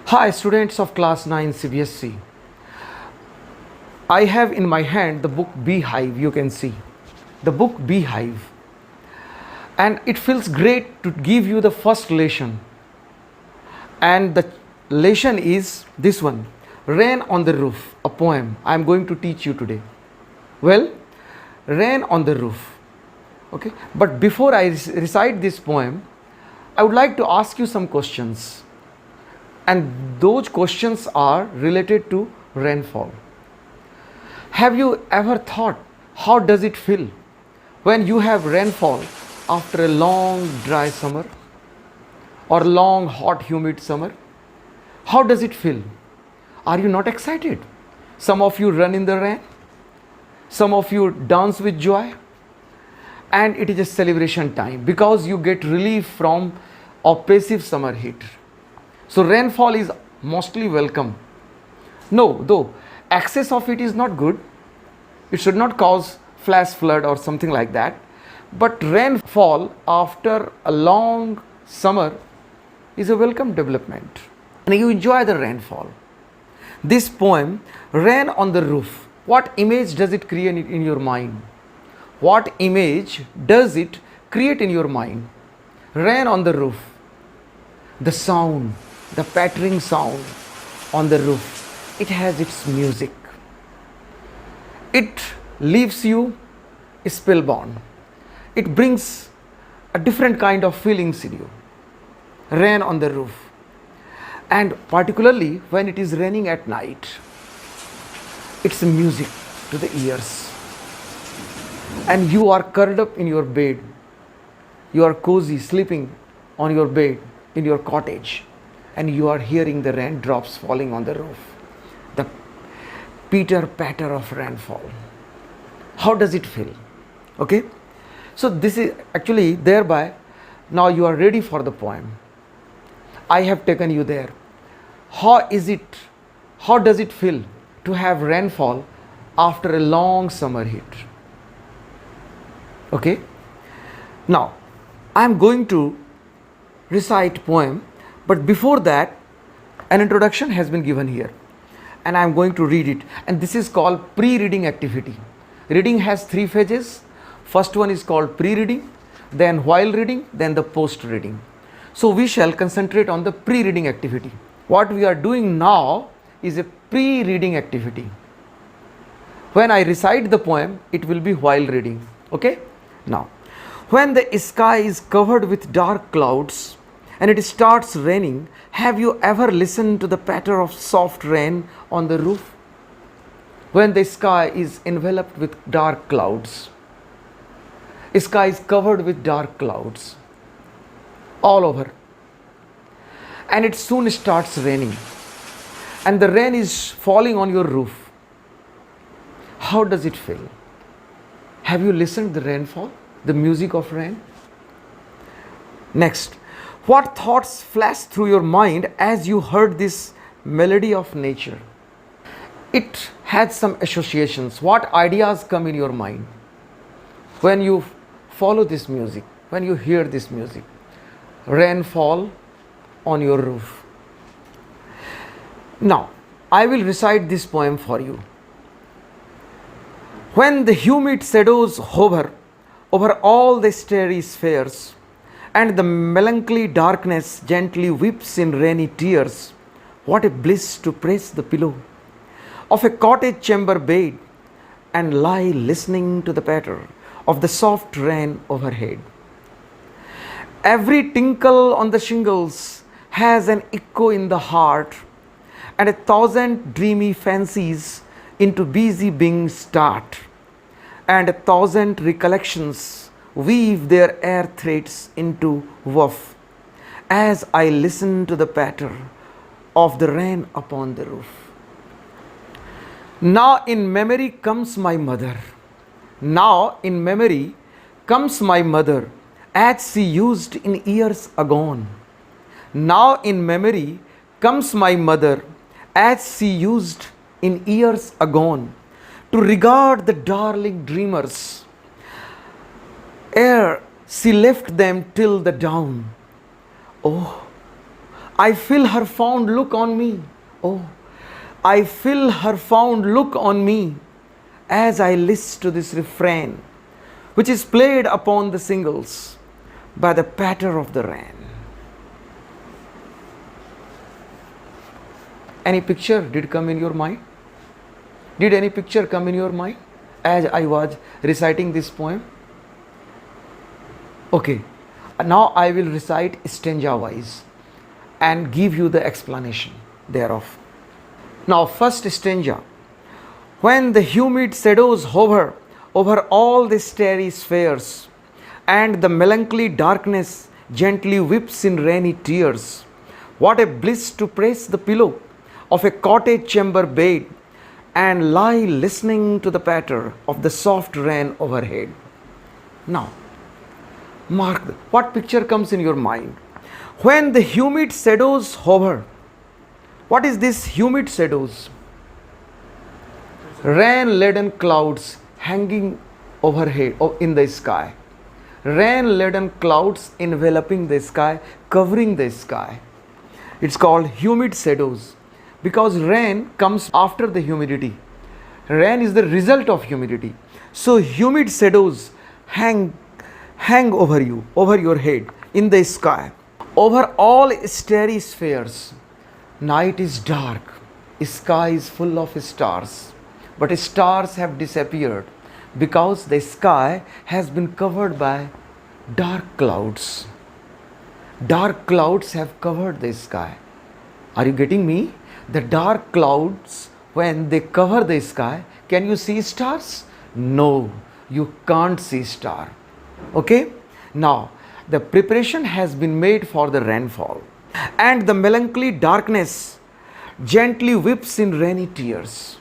Hi students of class 9 CBSE. I have in my hand the book Beehive. You can see the book Beehive, and it feels great to give you the first lesson, and the lesson is this one, Rain on the Roof, a poem I am going to teach you today. Well, Rain on the Roof. Okay, but before I recite this poem, I would like to ask you some questions, and those questions are related to rainfall. Have you ever thought, how does it feel when you have rainfall after a long dry summer or long hot humid summer? How does it feel? Are you not excited? Some of you run in the rain, some of you dance with joy, and it is a celebration time because you get relief from oppressive summer heat. So rainfall is mostly welcome. No, though excess of it is not good. It should not cause flash flood or something like that. But rainfall after a long summer is a welcome development, and you enjoy the rainfall. This poem, Rain on the Roof, what image does it create in your mind? What image does it create in your mind? Rain on the roof, the sound, the pattering sound on the roof, it has its music. It leaves you spellbound. It brings a different kind of feelings in you. Rain on the roof. And particularly when it is raining at night, it's music to the ears. And you are curled up in your bed. You are cozy, sleeping on your bed in your cottage, and you are hearing the raindrops falling on the roof, the pitter patter of rainfall. How does it feel? Okay, so this is actually thereby now you are ready for the poem. I have taken you there. How does it feel to have rainfall after a long summer heat? Okay, now I am going to recite poem, but before that an introduction has been given here, and I am going to read it, and this is called pre-reading activity. Reading has 3 phases. First one is called pre-reading, then while reading, then the post-reading. So we shall concentrate on the pre-reading activity. What we are doing now is a pre-reading activity. When I recite the poem, it will be while reading. Okay, now when the sky is covered with dark clouds and it starts raining, have you ever listened to the patter of soft rain on the roof? When the sky is enveloped with dark clouds, the sky is covered with dark clouds all over, and it soon starts raining, and the rain is falling on your roof. How does it feel? Have you listened to the rainfall, the music of rain? Next, what thoughts flashed through your mind as you heard this melody of nature? It had some associations. What ideas come in your mind when you follow this music, when you hear this music? Rainfall on your roof. Now, I will recite this poem for you. When the humid shadows hover over all the starry spheres, and the melancholy darkness gently weeps in rainy tears, what a bliss to press the pillow of a cottage chamber bed and lie listening to the patter of the soft rain overhead. Every tinkle on the shingles has an echo in the heart, and 1,000 dreamy fancies into busy being start, and 1,000 recollections weave their air threads into woof as I listen to the patter of the rain upon the roof. Now in memory comes my mother. Now in memory comes my mother as she used in years agone. Now in memory comes my mother as she used in years agone to regard the darling dreamers ere She left them till the dawn. Oh, I feel her fond look on me. Oh, I feel her fond look on me as I listen to this refrain, which is played upon the singles by the patter of the rain. Any picture did come in your mind? Did any picture come in your mind as I was reciting this poem? Okay, now I will recite stanza-wise and give you the explanation thereof. Now, first stanza. When the humid shadows hover over all the starry spheres, and the melancholy darkness gently weeps in rainy tears, what a bliss to press the pillow of a cottage chamber bed and lie listening to the patter of the soft rain overhead. Now, mark what picture comes in your mind. When the humid shadows hover, what is this humid shadows? Rain-laden clouds hanging overhead in the sky. Rain-laden clouds enveloping the sky, covering the sky. It's called humid shadows because rain comes after the humidity. Rain is the result of humidity. So humid shadows hang over you, over your head, in the sky, over all starry spheres. Night is dark, sky is full of stars, but stars have disappeared because the sky has been covered by dark clouds. Dark clouds have covered the sky. Are you getting me? The dark clouds, when they cover the sky, can you see stars? No, you can't see star. Okay? Now, the preparation has been made for the rainfall, and the melancholy darkness gently weeps in rainy tears.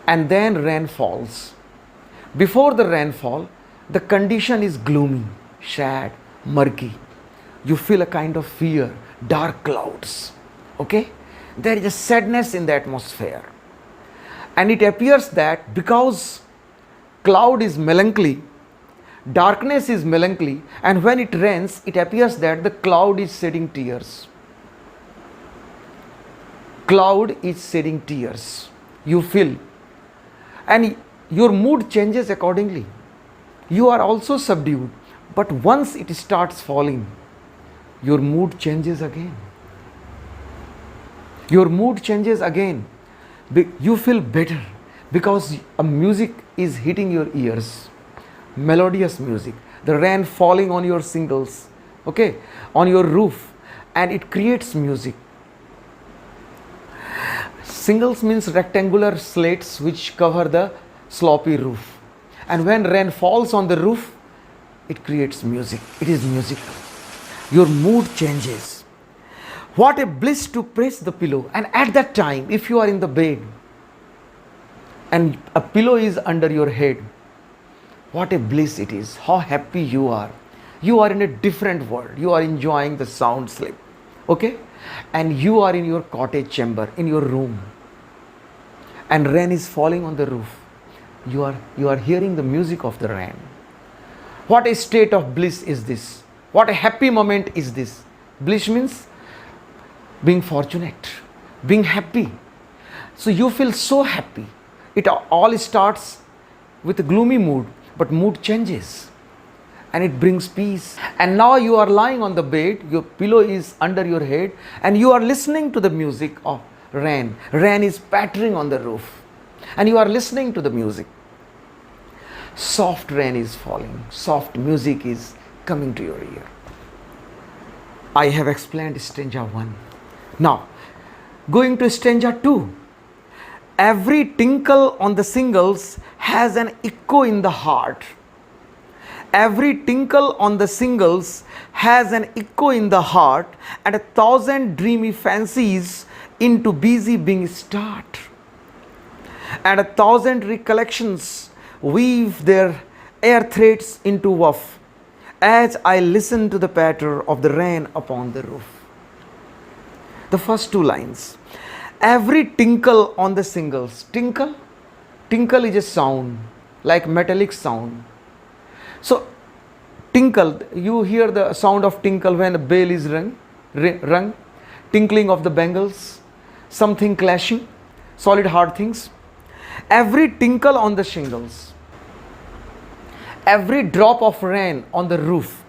And then rain falls. Before the rainfall, the condition is gloomy, sad, murky. You feel a kind of fear, dark clouds. Okay? There is a sadness in the atmosphere. And it appears that because cloud is melancholy, darkness is melancholy, and when it rains, it appears that the cloud is shedding tears. Cloud is shedding tears. You feel. And your mood changes accordingly. You are also subdued. But once it starts falling, your mood changes again. Your mood changes again. You feel better because a music is hitting your ears. Melodious music. The rain falling on your shingles, okay, on your roof, and it creates music. Shingles means rectangular slates which cover the sloppy roof. And when rain falls on the roof, it creates music. It is music. Your mood changes. What a bliss to press the pillow. And at that time, if you are in the bed and a pillow is under your head, what a bliss it is. How happy you are. You are in a different world. You are enjoying the sound sleep. Okay? And you are in your cottage chamber, in your room. And rain is falling on the roof. You are hearing the music of the rain. What a state of bliss is this. What a happy moment is this. Bliss means being fortunate, being happy. So you feel so happy. It all starts with a gloomy mood, but mood changes and it brings peace. And now you are lying on the bed, your pillow is under your head, and you are listening to the music of rain. Rain is pattering on the roof and you are listening to the music. Soft rain is falling, soft music is coming to your ear. I have explained stanza 1. Now, going to stanza 2. Every tinkle on the shingles has an echo in the heart. Every tinkle on the shingles has an echo in the heart, and 1,000 dreamy fancies into busy being start. And 1,000 recollections weave their air threads into woof as I listen to the patter of the rain upon the roof. The first 2 lines. Every tinkle on the shingles. Tinkle? Tinkle is a sound, like metallic sound. So, Tinkle, you hear the sound of tinkle when a bell is rung, tinkling of the bangles, something clashing, solid hard things. Every tinkle on the shingles, every drop of rain on the roof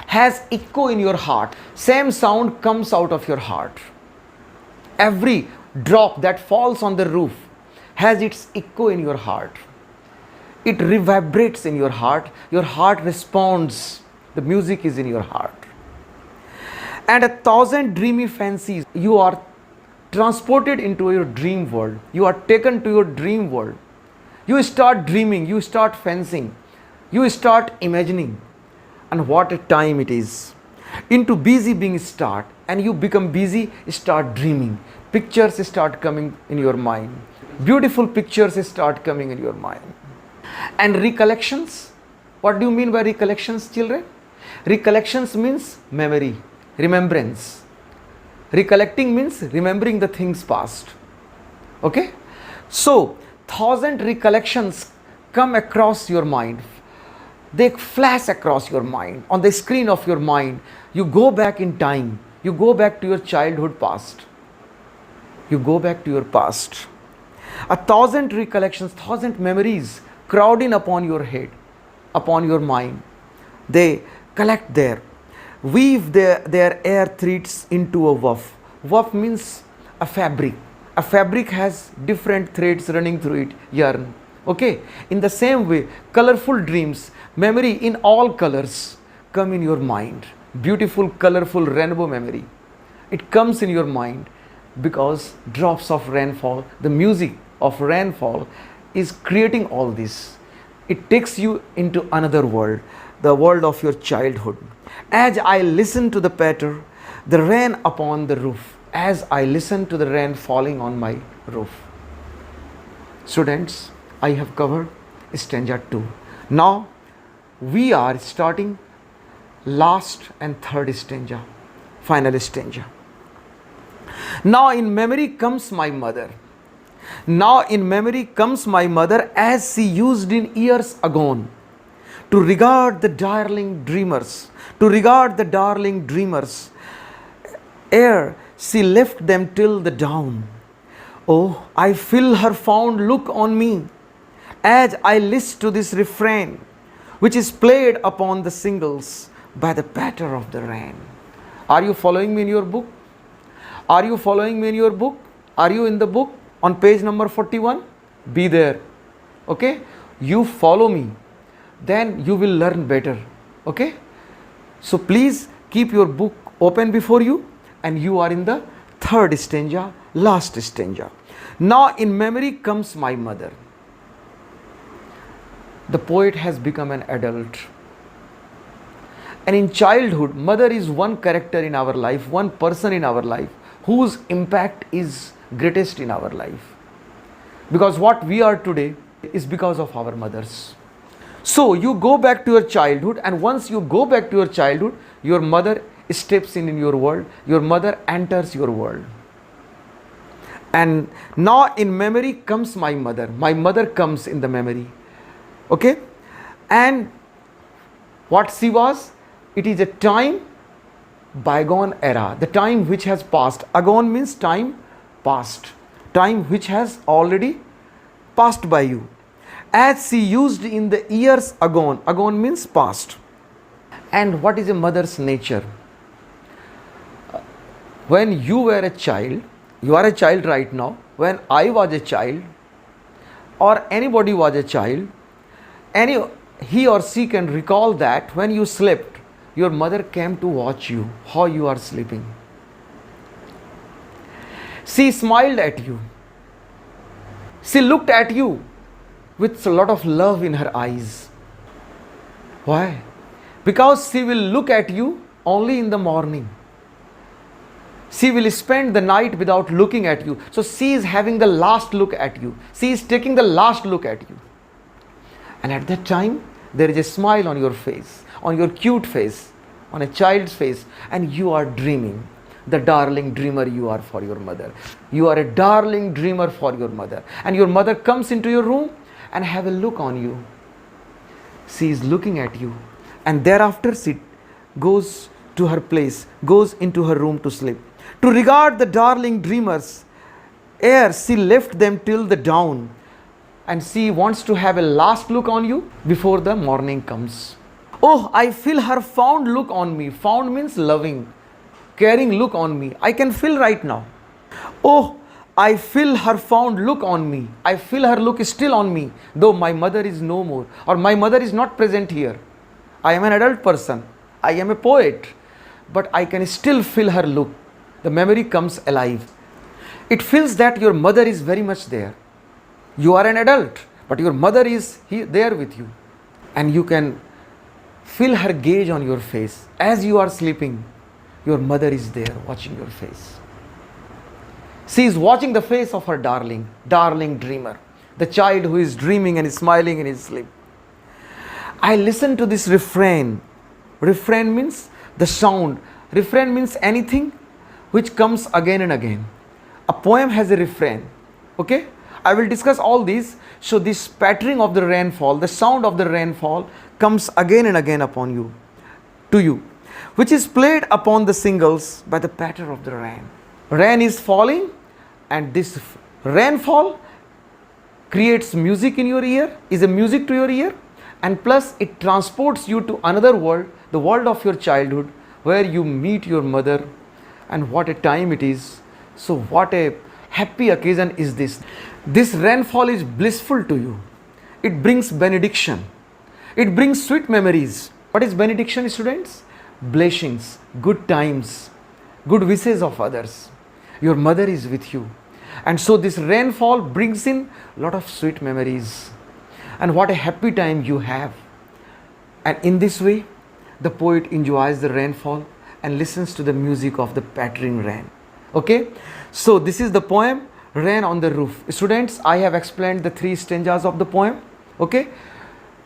has echo in your heart. Same sound comes out of your heart. Every drop that falls on the roof has its echo in your heart. It reverberates in your heart responds, the music is in your heart. And 1,000 dreamy fancies, you are transported into your dream world, you are taken to your dream world. You start dreaming, you start fancying, you start imagining, and what a time it is. Into busy being start, and you become busy, start dreaming. Pictures start coming in your mind, beautiful pictures start coming in your mind. And recollections, what do you mean by recollections, children? Recollections means memory, remembrance. Recollecting means remembering the things past. Okay? So 1,000 recollections come across your mind. They flash across your mind, on the screen of your mind. You go back in time, you go back to your childhood past, you go back to your past. 1,000 recollections, 1,000 memories crowding upon your head, upon your mind. They collect there, weave their air threads into a woof. Woof means a fabric. A fabric has different threads running through it, yarn. Okay? In the same way, colorful dreams, memory in all colors come in your mind. Beautiful, colorful rainbow memory. It comes in your mind because drops of rainfall, the music of rainfall is creating all this. It takes you into another world, the world of your childhood. As I listen to the patter, the rain upon the roof, as I listen to the rain falling on my roof. Students, I have covered stanza 2. Now we are starting last and third stanza, final stanza. Now in memory comes my mother. Now in memory comes my mother, as she used in years agone, to regard the darling dreamers, ere she left them till the dawn. Oh, I feel her fond look on me, as I list to this refrain, which is played upon the shingles by the patter of the rain. Are you following me in your book? Are you following me in your book? Are you in the book? On page number 41, be there. Okay? You follow me, then you will learn better. Okay? So please keep your book open before you, and you are in the third stanza, last stanza. Now in memory comes my mother. The poet has become an adult. And in childhood, mother is one character in our life, one person in our life, whose impact is greatest in our life. Because what we are today is because of our mothers. So you go back to your childhood, and once you go back to your childhood, your mother steps in your world, your mother enters your world. And now in memory comes my mother comes in the memory. Okay? And what she was, it is a time, bygone era, the time which has passed. Agone means time past, time which has already passed by you. As she used in the years agone, agone means past. And what is a mother's nature? When you were a child, you are a child right now, when I was a child, or anybody was a child, he or she can recall that when you slept, your mother came to watch you, how you are sleeping. She smiled at you. She looked at you with a lot of love in her eyes. Why? Because she will look at you only in the morning. She will spend the night without looking at you. So she is having the last look at you. She is taking the last look at you. And at that time, there is a smile on your face, on your cute face, on a child's face, and you are dreaming. The darling dreamer you are for your mother. You are a darling dreamer for your mother. And your mother comes into your room and have a look on you. She is looking at you and thereafter she goes to her place, goes into her room to sleep. To regard the darling dreamers, ere she left them till the dawn, and she wants to have a last look on you before the morning comes. Oh, I feel her fond look on me. Fond means loving, caring look on me. I can feel right now. Oh, I feel her fond look on me. I feel her look is still on me, though my mother is no more, or my mother is not present here. I am an adult person. I am a poet, but I can still feel her look. The memory comes alive. It feels that your mother is very much there. You are an adult, but your mother is there with you, and you can feel her gaze on your face. As you are sleeping, your mother is there watching your face. She is watching the face of her darling dreamer, the child who is dreaming and is smiling in his sleep. I listen to this refrain. Refrain means the sound. Refrain means anything which comes again and again. A poem has a refrain. Okay? I will discuss all these. So this pattering of the rainfall, the sound of the rainfall comes again and again upon you, to you, which is played upon the singles by the patter of the rain. Rain is falling, and this rainfall creates music in your ear, is a music to your ear, and plus it transports you to another world, the world of your childhood, where you meet your mother, and what a time it is. So what a happy occasion is this. This rainfall is blissful to you. It brings benediction. It brings sweet memories. What is benediction, students? Blessings, good times, good wishes of others. Your mother is with you. And so this rainfall brings in a lot of sweet memories. And what a happy time you have. And in this way, the poet enjoys the rainfall and listens to the music of the pattering rain. Okay? So this is the poem, Rain on the Roof. Students, I have explained the 3 stanzas of the poem. Okay?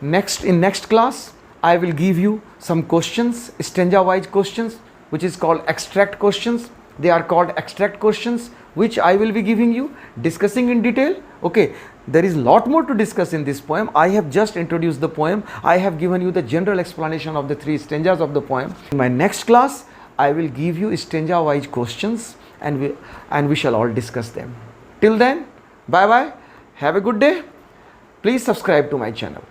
In next class, I will give you some questions, stanza-wise questions, which is called extract questions. They are called extract questions, which I will be giving you, discussing in detail. Okay, there is a lot more to discuss in this poem. I have just introduced the poem. I have given you the general explanation of the 3 stanzas of the poem. In my next class, I will give you stanza-wise questions, and we shall all discuss them. Till then, bye bye. Have a good day. Please subscribe to my channel.